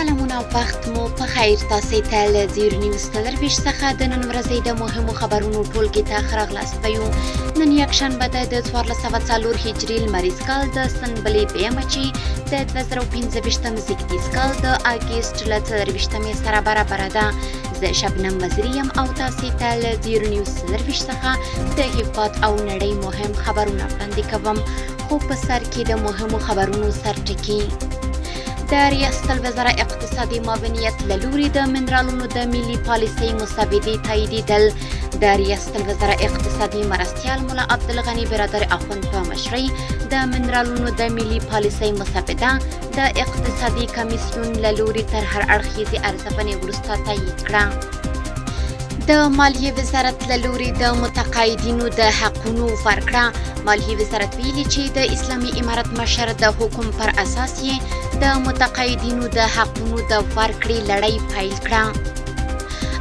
سلامونه او وخت مو په خیر. تاسې ته له زیرو نیوز څلرویشت څخه د نن ورځې د مهمو خبرونو ټولګې ته ښه راغلاست ویو. نن یکشنبه ده د 1404 هجري لمریز کال د سنبلې دویمه چې د 2025 زیږدیز کال د اګست له 24 سره برابره ده. زه شبنم وزیری یم او تاسې ته له زیرو نیوز څلرویشت څخه د هیواد او نړۍ مهم خبرونه وړاندې کوم. خو په سر کې د مهمو خبرونو سرټکي. د ریاست الوزرا اقتصادي معاونیت له لوري د منرالونو د ملي پالیسۍ مسودې تاییدېدل. د ریاست الوزرا اقتصادي مرستیال ملا عبدالغني برادر اخوند په مشرۍ د منرالونو د ملي پالیسۍ مسوده د اقتصادي کمیسیون له لوري تر هر اړخیزې ارزونې وروسته تایید کړه. د مالیې وزارت له لوري د متقاعدینو د حقونو ورکړه. مالیې وزارت ویلي چې د اسلامي امارت مشر د حکم پر اساس یې د متقاعدینو د حقونو د ورکړې لړۍ پیل کړه.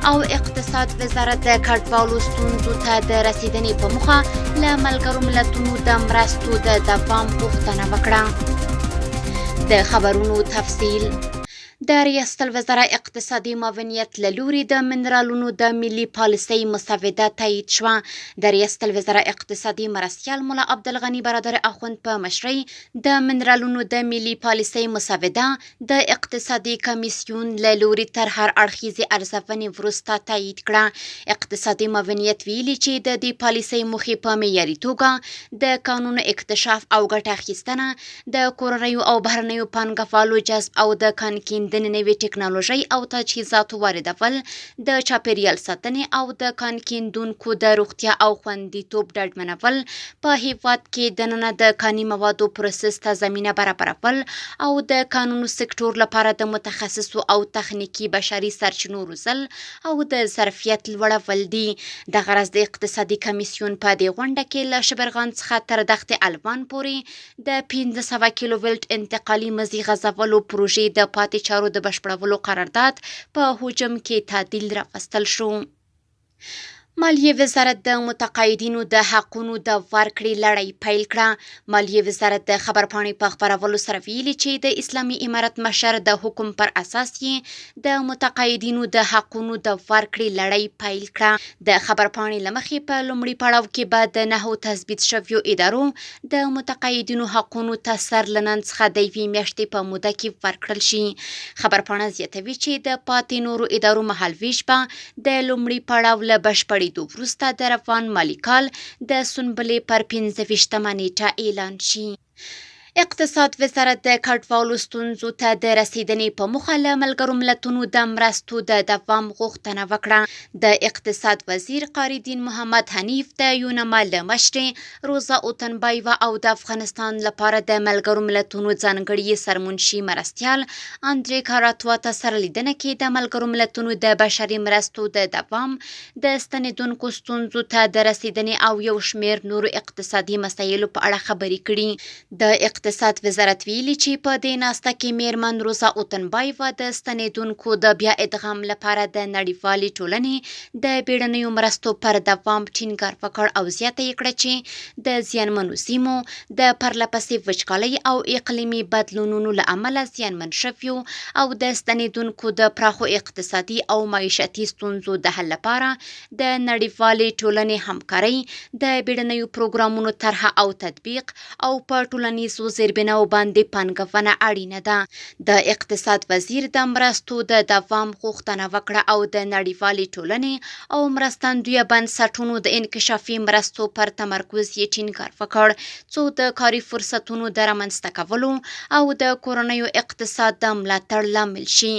او اقتصاد وزارت د کډوالو ستونزو ته د رسیدنې په موخه له ملګرو ملتونو د مرستو د دوام غوښتنه وکړه. د خبرونو تفصیل. د ریاست الوزرا اقتصادي معاونیت له لوري د منرالونو د ملي پالیسۍ مسوده تایید شوه. د ریاست الوزرا اقتصادي مرستیال ملا عبدالغني برادر اخوند په مشرۍ د منرالونو د ملي پالیسۍ مسوده د اقتصادي کمیسیون له لوري تر هر اړخیزې ارزونې وروسته تایید کړه. اقتصادي معاونیت ویلي چې د دې پالیسۍ موخې په معیاري توګه د کانونو اکتشاف او ګټه اخیستنه، د کورنیو او بهرنیو پانګهوالو جذب او د کان کیندنې نوې ټکنالوژۍ او تجهیزاتو واردول، د چاپیریال ساتنې او د کان کیندونکو د روغتیا او خوندیتوب ډاډمنول، په هیواد کې دننه د کاني موادو پروسس ته زمینه برابرول او د کانونو سکتور لپاره د متخصصو او تخنیکي بشري سرچینو روزل او د ظرفیت لوړول دي. دغه راز د اقتصادي کمیسیون په دې غونډه کې له شبرغان څخه تر دښتې الوان پورې د 1500 کیلو ولټ انتقالي مزي غځولو پروژې د پاتې چارو د بشپړولو قرارداد په حجم کې تعدیل راوستل شو. مالیې وزارت د متقاعدینو د حقونو د ورکړې لړۍ پیل کړه. مالیې وزارت د خبرپاڼې په خپرولو سره ویلي چې د اسلامي امارت مشر د حکم پر اساس یې د متقاعدینو د حقونو د ورکړې لړۍ پیل کړه. د خبرپاڼې له مخې په لومړي پړاو کې به د 9 تثبیت شویو ادارو د متقاعدینو حقونو ته سر له نن څخه د 1 میاشتې په موده کې ورکړل شي. خبرپاڼه زیاتوي چې د پاتې نورو ادارو مهالویش به د لومړي پړاو له بشپړېدو وروسته د روان مالي کال د سنبلې پر 25مه نیټه اعلان شي. اقتصاد وزارت د کډوالو ستونزو ته د رسیدنې په موخه له ملګرو ملتونو د مرستو د دوام غوښتنه وکړه. د اقتصاد وزیر قاری دین محمد حنیف د یونما له مشرې روزا اوتنبایوه او د افغانستان لپاره د ملګرو ملتونو ځانګړي سرمنشي مرستیال اندرې کاراتوا سره لیدنه کې د ملګرو ملتونو د بشري مرستو د دوام، د ستنېدونکو ستونزو ته د رسیدنې او یو شمېر نورو اقتصادي مسایلو په اړه خبرې کړي. د اقتصاد وزارت ویلي چې په دې ناسته کې میرمن روزا اوتنبایوه د ستنېدونکو د بیا ادغام لپاره د نړیوالې ټولنې د بیړنیو مرستو پر دوام ټینګار وکړ او زیاته یې کړه چې د زیانمنو سیمو د پرلهپسې وچکالۍ او اقلیمي بدلونونو له امله زیانمن شویو او د ستنېدونکو د پراخو اقتصادي او معیشتي ستونزو د حل لپاره د نړیوالې ټولنې همکارۍ، د بیړنیو پروګرامونو طرح او تطبیق او په ټولنیزو زیربناو باندې پانګونه اړینه ده. د اقتصاد وزیر د مرستو د دوام غوښتنه وکړه او د نړیوالې ټولنې او مرستندویه بنسټونو د انکشافي مرستو پر تمرکز یې ټینګار وکړ څو د کاري فرصتونو د رامنځته کولو او د کورنیو اقتصاد د ملاتړ لامل شي.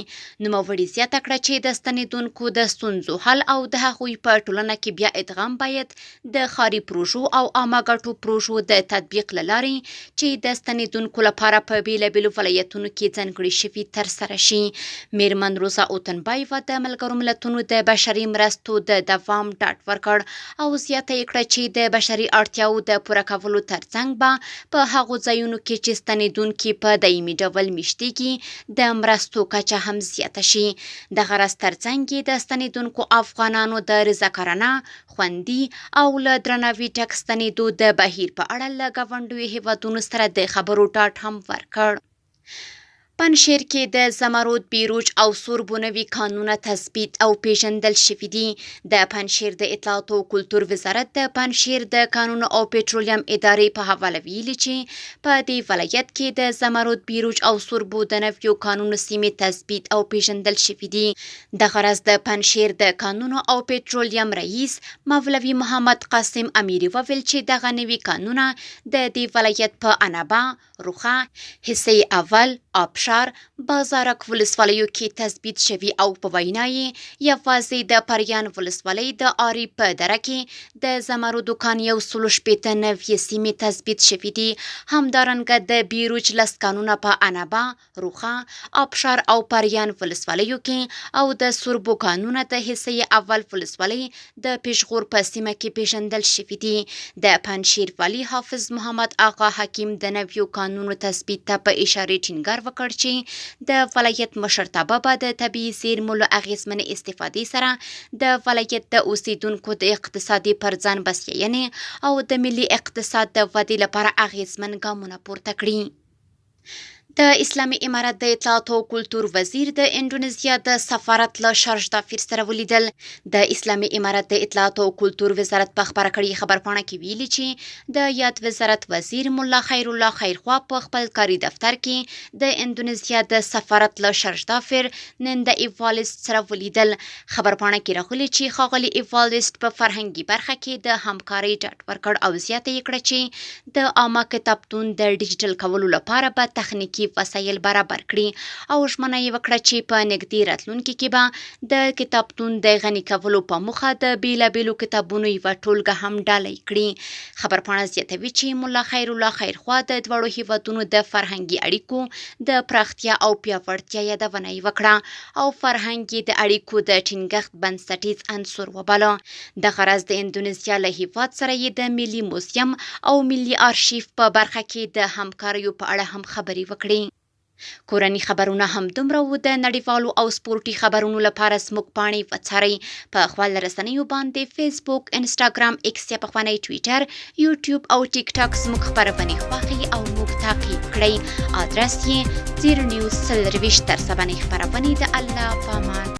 نوموړي زیاته کړه چې د ستنېدونکو د ستونزو حل او د هغوی په ټولنه کې بیا ادغام باید د ښاري پروژو او عامه ګټو پروژو د تطبیق له لارې چې د ستنېدونکو لپاره په بیلابیلو ولایتونو کې ځانګړي شوي ترسره شي. میرمن روزا اوتنبایوه د ملګرو ملتونو د بشري مرستو د دوام ډاډ ورکړ او زیاته یې کړه چې د بشري اړتیاو د پوره کولو ترڅنګ به په هغو ځایونو کې چې ستنېدونکي په دایمي ډول میشتېږي د مرستو کچه هم زیاته شي. دغه راز ترڅنګ یې د ستنېدونکو افغانانو د رضاکارانه، خوندي او له درناوي ډک ستنېدو د بهیر په اړه له ګاونډیو هیوادونو سره د خبرو ډاډ هم ورکړ. پنجشیر کې د زمرد، بیروج او سوربونوي کانونه تثبیت او پیژندل شوي دي. د پنجشیر د اطلاعات او کلتور وزارت د پنجشیر د کانونو او پټرولیم ادارې په حواله ویلي چې په دې ولایت کې د زمرد، بیروج او سوربونوي کانونو سیمې تثبیت او پیژندل شوي دي. دغه راز د پنجشیر د کانونو او پټرولیم رئیس مولوي محمد قاسم امیري وویل چې دغه نوي کانونه د دې ولایت په انبا، روخه، حصې اول، آبشار، بازارک ولسوالیو کې تثبیت شوي او په وینا یې یوازې د پریان ولسوالۍ د آری په دره کې د زمردو کان 190 سیمې تثبیت شوي دي. همدارنګه د بیروج 10 کانونه په انبا، روخه، آبشار او پریان ولسوالیو کې او د سوربو کانونه د حصې اول ولسوالۍ د پېښغور په سیمه کې پیژندل شوي دي. د پنجشیر والي حافظ محمد آقا حکیم د نویو قانونو تثبیت ته په اشاره ټینګار وکړ چې د ولایت مشرتابه به د طبیعي زیرمو له اغیزمنې استفادې سره د ولایت د اوسیدونکو د اقتصادي پر ځان بسیاینې او د ملي اقتصاد د ودې لپاره اغیزمن ګامونه پورته کړي. د اسلامي امارت د اطلاعات او کلتور وزیر د اندونیزیا د سفارت له شارج دافیر سره ولیدل. د اسلامي امارت د اطلاعات او کلتور وزارت په خبره کړي خبرپاڼه کې ویلي چې د یاد وزارت وزیر مولا خیر الله خیرخوا په خپل کاري دفتر کې د اندونیزیا د سفارت له شارج دافیر نن د ایوالست سره ولیدل. خبرپاڼه کې راغلي چې ښاغلي ایوالست په فرهنګي برخه کې د همکارۍ ډاډ ورکړ او زیاته یې کړه چې د عامه کتابتون د ډیجیټل کولو لپاره به تخنیکي وسایل برابر کړي او ژمنه یې وکړه چې په نږدې راتلونکي کې به د کتابتون د غني کولو په موخه د بیلابیلو کتابونو یوه ټولګه هم ډالۍ کړي. خبرپاڼه زیاتوي چې مولا خیر الله خیرخوا د دواړو هیوادونو د فرهنګي اړیکو د پراختیا او پیاوړتیا یادونه یې وکړه او فرهنګ یې د اړیکو د ټینګښت بنسټیز عنصر وباله. دغه راز د اندونیزیا له هیواد سره یې د ملي موزیم او ملي آرشیف په برخه کې د همکاریو په اړه هم خبرې وکړې. کورني خبرونه هم دومره وو. د نړیوالو او سپورتي خبرونو لپاره زموږ پاڼې وڅارئ په خپل رسنیو باندې فیسبوک، انسټاګرام، ایکس یا پخوانی ټویټر، یوټیوب او ټیک ټاک زموږ خبرونه خوښئ او موږ تعقیب کړئ. ادرس یې 0 نیوز 24 تر 7 خبرونه د الله په امان.